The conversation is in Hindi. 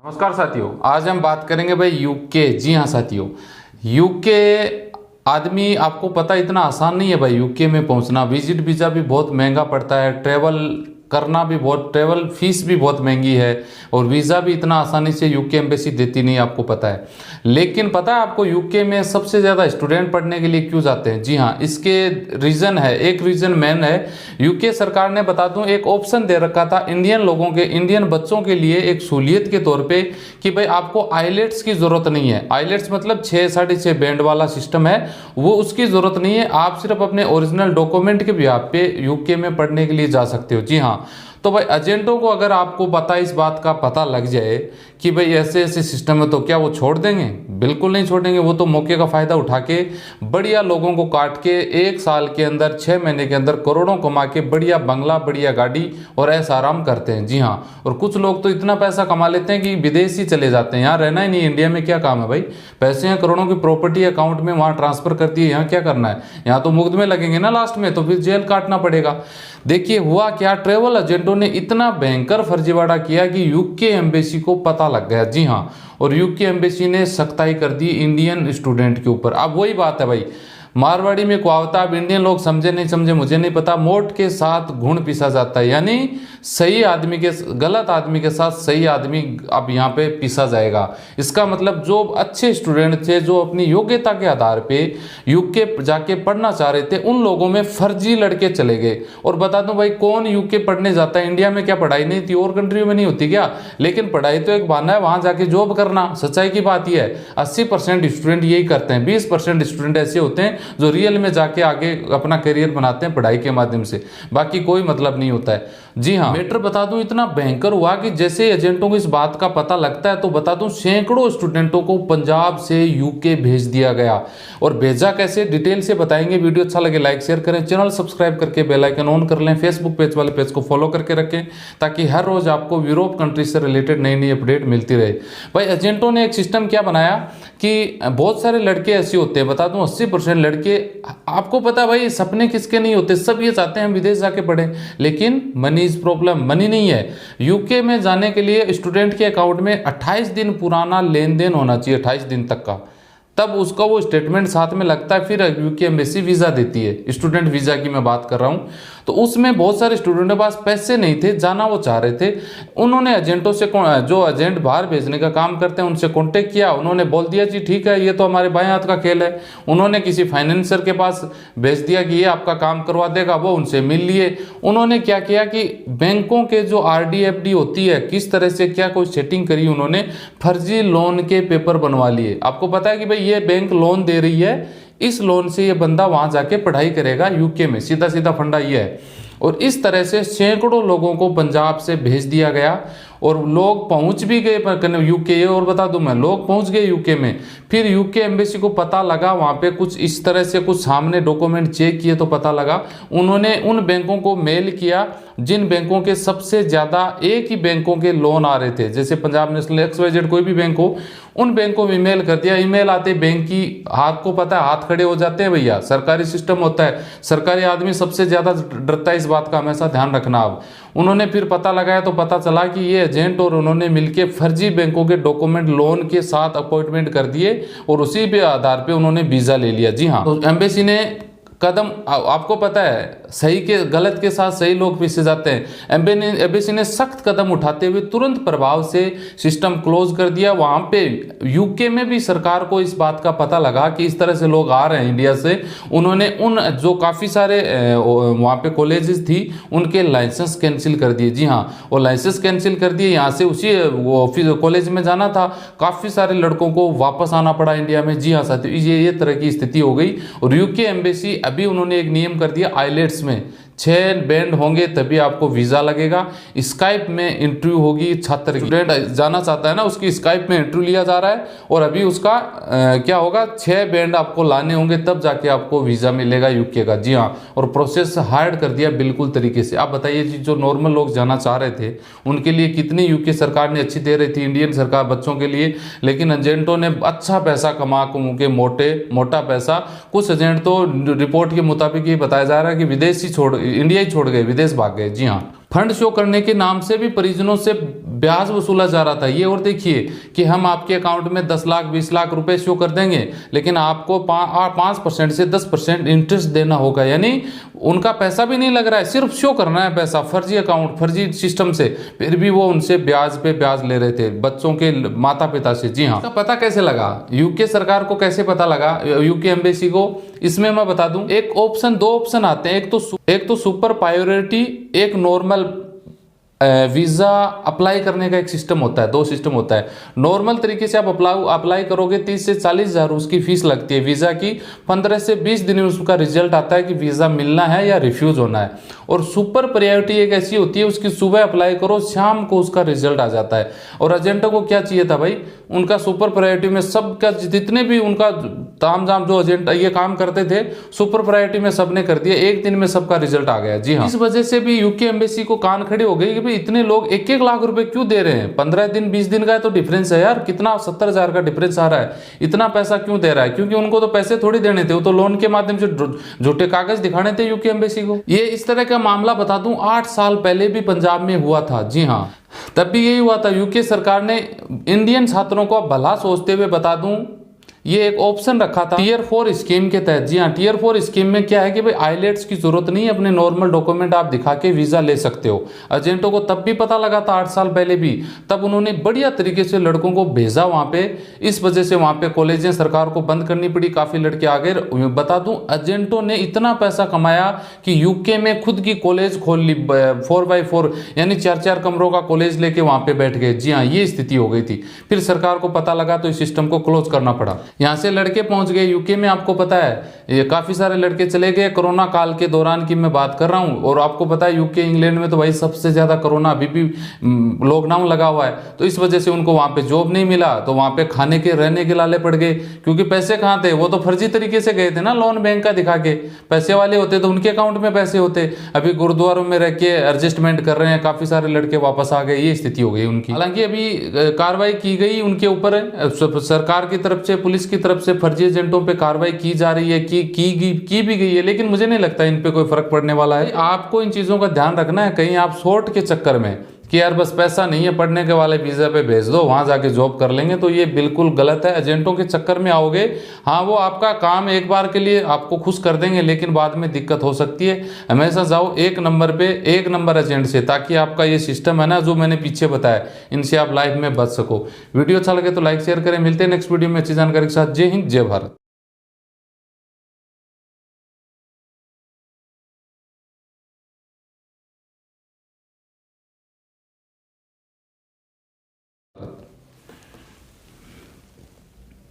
नमस्कार साथियों, आज हम बात करेंगे भाई यूके। जी हाँ साथियों, यूके आदमी आपको पता इतना आसान नहीं है भाई यूके में पहुंचना। विजिट वीज़ा भी बहुत महंगा पड़ता है, ट्रैवल करना भी बहुत, ट्रैवल फीस भी बहुत महंगी है और वीज़ा भी इतना आसानी से यूके एम्बेसी देती नहीं, आपको पता है। लेकिन पता है आपको यूके में सबसे ज़्यादा स्टूडेंट पढ़ने के लिए क्यों जाते हैं? जी हाँ, इसके रीज़न है, एक रीज़न मेन है। यूके सरकार ने बता दूं एक ऑप्शन दे रखा था इंडियन लोगों के, इंडियन बच्चों के लिए एक सहूलियत के तौर पे कि भाई आपको आईलेट्स की ज़रूरत नहीं है। आईलेट्स मतलब 6 साढ़े 6 बैंड वाला सिस्टम है, वो उसकी ज़रूरत नहीं है। आप सिर्फ अपने ओरिजिनल डॉक्यूमेंट के बिहाफ पे यूके में पढ़ने के लिए जा सकते हो। जी हाँ, तो भाई एजेंटों को अगर आपको पता, इस बात का पता लग जाए कि भाई ऐसे ऐसे सिस्टम है, तो क्या वो छोड़ देंगे? बिल्कुल नहीं छोड़ेंगे। वो तो मौके का फ़ायदा उठा के बढ़िया लोगों को काट के 1 साल के अंदर, 6 महीने के अंदर करोड़ों कमा के बढ़िया बंगला, बढ़िया गाड़ी और ऐसा आराम करते हैं। जी हाँ, और कुछ लोग तो इतना पैसा कमा लेते हैं कि विदेश ही चले जाते हैं। यहाँ रहना ही नहीं, इंडिया में क्या काम है भाई? पैसे हैं, करोड़ों की प्रॉपर्टी अकाउंट में, वहाँ ट्रांसफर कर दिए, यहाँ क्या करना है? यहाँ तो मुफ्त में लगेंगे ना लास्ट में, तो फिर जेल काटना पड़ेगा। देखिए हुआ क्या, ट्रेवल एजेंटों ने इतना भयंकर फर्जीवाड़ा किया कि यूके एम्बेसी को पता लग गया। जी हाँ, और यूके एम्बेसी ने सख्ताई कर दी इंडियन स्टूडेंट के ऊपर। अब वही बात है भाई, मारवाड़ी में कुआवता, अब इंडियन लोग समझे नहीं समझे मुझे नहीं पता, मोट के साथ घुन पिसा जाता है। यानी सही आदमी के, गलत आदमी के साथ सही आदमी अब यहाँ पे पिसा जाएगा। इसका मतलब जो अच्छे स्टूडेंट थे, जो अपनी योग्यता के आधार पे यूके जाके पढ़ना चाह रहे थे, उन लोगों में फर्जी लड़के चले गए। और बता दूं भाई, कौन यूके पढ़ने जाता है? इंडिया में क्या पढ़ाई नहीं थी? और कंट्रियों में नहीं होती क्या? लेकिन पढ़ाई तो एक बहाना है वहां जाके जॉब करना। सच्चाई की बात यह है, 80% स्टूडेंट यही करते हैं। 20% स्टूडेंट ऐसे होते हैं जो रियल में जाके आगे अपना करियर बनाते हैं पढ़ाई के माध्यम से, बाकी कोई मतलब नहीं होता है। जी हाँ, मैटर बता दूं इतना भयंकर हुआ कि जैसे एजेंटों को इस बात का पता लगता है, तो बता दूं सैकड़ों स्टूडेंटों को पंजाब से यूके भेज दिया गया। और भेजा कैसे, डिटेल से बताएंगे। वीडियो अच्छा लगे लाइक शेयर करें, चैनल सब्सक्राइब करके बेल आइकन ऑन कर लें, फेसबुक पेज वाले पेज को फॉलो करके रखें, ताकि हर रोज आपको यूरोप कंट्री से रिलेटेड नई नई अपडेट मिलती रहे। भाई एजेंटों ने एक सिस्टम क्या बनाया कि बहुत सारे लड़के ऐसे होते हैं, बता दूं 80% लड़के, आपको पता है भाई सपने किसके नहीं होते, सब ये चाहते हैं हम विदेश जाके पढ़ें, लेकिन मनी इज प्रॉब्लम, मनी नहीं है। यूके में जाने के लिए स्टूडेंट के अकाउंट में 28 दिन पुराना लेन देन होना चाहिए, 28 दिन तक का, तब उसका वो स्टेटमेंट साथ में लगता है। फिर यूके एम्बेसी वीज़ा देती है, स्टूडेंट वीज़ा की मैं बात कर रहा हूँ। तो उसमें बहुत सारे स्टूडेंट के पास पैसे नहीं थे, जाना वो चाह रहे थे। उन्होंने एजेंटों से, जो एजेंट बाहर भेजने का काम करते हैं, उनसे कांटेक्ट किया। उन्होंने बोल दिया जी ठीक है, ये तो हमारे बाएं हाथ का खेल है। उन्होंने किसी फाइनेंसर के पास भेज दिया कि ये आपका काम करवा देगा, वो उनसे मिल लिए। उन्होंने क्या किया कि बैंकों के जो आरडी एफडी होती है, किस तरह से क्या कोई सेटिंग करी, उन्होंने फर्जी लोन के पेपर बनवा लिए। आपको पता है कि भाई ये बैंक लोन दे रही है, इस लोन से ये बंदा वहां जाके पढ़ाई करेगा यूके में, सीधा सीधा फंडा ये है। और इस तरह से सैकड़ों लोगों को पंजाब से भेज दिया गया और लोग पहुंच भी गए यूके। और बता दूं मैं, लोग पहुंच गए यूके में। फिर यूके एम्बेसी को पता लगा, वहां पे कुछ इस तरह से कुछ सामने डॉक्यूमेंट चेक किए तो पता लगा। उन्होंने उन बैंकों को मेल किया जिन बैंकों के सबसे ज़्यादा एक ही बैंकों के लोन आ रहे थे, जैसे पंजाब नेशनल, XYZ कोई भी बैंक हो, उन बैंकों में ईमेल कर दिया। ईमेल आते बैंक की हाथ को पता है, हाथ खड़े हो जाते हैं भैया, सरकारी सिस्टम होता है, सरकारी आदमी सबसे ज़्यादा डरता है, इस बात का हमेशा ध्यान रखना। अब उन्होंने फिर पता लगाया तो पता चला कि ये एजेंट और उन्होंने मिलकर फर्जी बैंकों के डॉक्यूमेंट लोन के साथ अपॉइंटमेंट कर दिए और उसी पे आधार पे उन्होंने वीज़ा ले लिया। जी हाँ, तो एम्बेसी ने कदम, आपको पता है सही के गलत के साथ सही लोग पीछे जाते हैं। एम्बेसी ने सख्त कदम उठाते हुए तुरंत प्रभाव से सिस्टम क्लोज कर दिया। वहां पे यूके में भी सरकार को इस बात का पता लगा कि इस तरह से लोग आ रहे हैं इंडिया से। उन्होंने उन जो काफ़ी सारे वहाँ पे कॉलेजेस थी, उनके लाइसेंस कैंसिल कर दिए। जी हाँ, वो लाइसेंस कैंसिल कर दिए। यहाँ से उसी ऑफिस कॉलेज में जाना था, काफ़ी सारे लड़कों को वापस आना पड़ा इंडिया में। जी हाँ साथियों, ये तरह की स्थिति हो गई। और यूके एम्बेसी अभी उन्होंने एक नियम कर दिया, आईलेट्स में 6 बैंड होंगे तभी आपको वीज़ा लगेगा। स्काइप में इंटरव्यू होगी, छात्र स्टूडेंट जाना चाहता है ना, उसकी स्काइप में इंटरव्यू लिया जा रहा है। और अभी उसका क्या होगा, 6 बैंड आपको लाने होंगे तब जाके आपको वीज़ा मिलेगा यूके का। जी हाँ, और प्रोसेस हार्ड कर दिया बिल्कुल तरीके से। आप बताइए जी, जो नॉर्मल लोग जाना चाह रहे थे उनके लिए कितनी यूके सरकार ने अच्छी दे रही थी, इंडियन सरकार बच्चों के लिए। लेकिन एजेंटों ने अच्छा पैसा कमा के मोटा पैसा, कुछ एजेंट तो रिपोर्ट के मुताबिक ये बताया जा रहा है कि विदेश ही छोड़, इंडिया ही छोड़ गए, विदेश भाग गए। जी हाँ, फंड शो करने के नाम से भी परिजनों से ब्याज वसूला जा रहा था। ये और देखिए कि हम आपके अकाउंट में 10 लाख 20 लाख रुपए शो कर देंगे, लेकिन आपको 5% से 10% इंटरेस्ट देना होगा। यानी उनका पैसा भी नहीं लग रहा है, सिर्फ शो करना है पैसा, फर्जी अकाउंट फर्जी सिस्टम से, फिर भी वो उनसे ब्याज पे ब्याज ले रहे थे बच्चों के माता पिता से। जी हाँ, इसका पता कैसे लगा, यूके सरकार को कैसे पता लगा, यूके एम्बेसी को? इसमें मैं बता दूं, दो ऑप्शन आते हैं, एक तो सुपर प्रायोरिटी, एक नॉर्मल वीज़ा अप्लाई करने का एक सिस्टम होता है, दो सिस्टम होता है। नॉर्मल तरीके से आप अप्लाई करोगे 30 से 40 हज़ार उसकी फीस लगती है वीज़ा की, 15 से 20 दिन में उसका रिजल्ट आता है कि वीज़ा मिलना है या रिफ्यूज होना है। और सुपर प्रायोरिटी एक ऐसी होती है, उसकी सुबह अप्लाई करो, शाम को उसका रिजल्ट आ जाता है। और एजेंटों को क्या चाहिए था भाई, उनका सुपर प्रायोरिटी में सबका जितने भी उनका ताम झाम जो एजेंट ये काम करते थे, सुपर प्रायोरिटी में सबने कर दिया, एक दिन में सबका रिजल्ट आ गया। जी हाँ, इस वजह से भी यूके एम्बेसी को कान खड़ी हो गई कि भाई इतने लोग 1-1 लाख रुपए क्यों दे रहे हैं? 15 दिन 20 दिन का तो डिफरेंस है यार, कितना 70 हज़ार का डिफरेंस आ रहा है, इतना पैसा क्यों दे रहा है? क्योंकि उनको तो पैसे थोड़ी देने थे, वो तो लोन के माध्यम से झूठे कागज दिखाने थे यूके एम्बेसी को। ये इस तरह का मामला बता दूं 8 साल पहले भी पंजाब में हुआ था। जी हाँ, तब भी यही हुआ था। यूके सरकार ने इंडियन छात्रों को भला सोचते हुए बता दूं, ये एक ऑप्शन रखा था टीयर 4 स्कीम के तहत। जी हाँ, टीयर 4 स्कीम में क्या है कि भाई आईलेट्स की जरूरत नहीं है, अपने नॉर्मल डॉक्यूमेंट आप दिखा के वीजा ले सकते हो। एजेंटों को तब भी पता लगा था 8 साल पहले भी, तब उन्होंने बढ़िया तरीके से लड़कों को भेजा वहां पे। इस वजह से वहां पे कॉलेजें सरकार को बंद करनी पड़ी, काफी लड़के आ गए। बता दूं, एजेंटों ने इतना पैसा कमाया कि यूके में खुद की कॉलेज खोल ली, 4x4 यानी 4-4 कमरों का कॉलेज लेके वहां पे बैठ गए। जी हाँ, ये स्थिति हो गई थी। फिर सरकार को पता लगा तो इस सिस्टम को क्लोज करना पड़ा। यहाँ से लड़के पहुंच गए यूके में, आपको पता है ये काफी सारे लड़के चले गए कोरोना काल के दौरान की मैं बात कर रहा हूं। और आपको पता है यूके इंग्लैंड में तो भाई सबसे ज्यादा कोरोना अभी भी लॉकडाउन लगा हुआ है, तो इस वजह से उनको वहां पे जॉब नहीं मिला, तो वहां पे खाने के रहने के लाले पड़ गए। क्योंकि पैसे कहाँ थे, वो तो फर्जी तरीके से गए थे ना, लोन बैंक का दिखा के। पैसे वाले होते तो उनके अकाउंट में पैसे होते। अभी गुरुद्वारों में रह के एडजस्टमेंट कर रहे हैं, काफी सारे लड़के वापस आ गए, ये स्थिति हो गई उनकी। हालांकि अभी कार्रवाई की गई उनके ऊपर, सरकार की तरफ से पुलिस की तरफ से फर्जी एजेंटों पे कार्रवाई की जा रही है, की भी गई है, लेकिन मुझे नहीं लगता इन पे कोई फर्क पड़ने वाला है। आपको इन चीजों का ध्यान रखना है, कहीं आप शॉर्ट के चक्कर में कि यार बस पैसा नहीं है पढ़ने के वाले वीजा पे भेज दो, वहां जाके जॉब कर लेंगे, तो ये बिल्कुल गलत है। एजेंटों के चक्कर में आओगे, हाँ वो आपका काम एक बार के लिए आपको खुश कर देंगे, लेकिन बाद में दिक्कत हो सकती है। हमेशा जाओ एक नंबर पे, एक नंबर एजेंट से, ताकि आपका ये सिस्टम है ना जो मैंने पीछे बताया, इनसे आप लाइफ में बच सको। वीडियो अच्छा लगे तो लाइक शेयर करें। मिलते हैं नेक्स्ट वीडियो में अच्छी जानकारी के साथ। जय हिंद, जय भारत।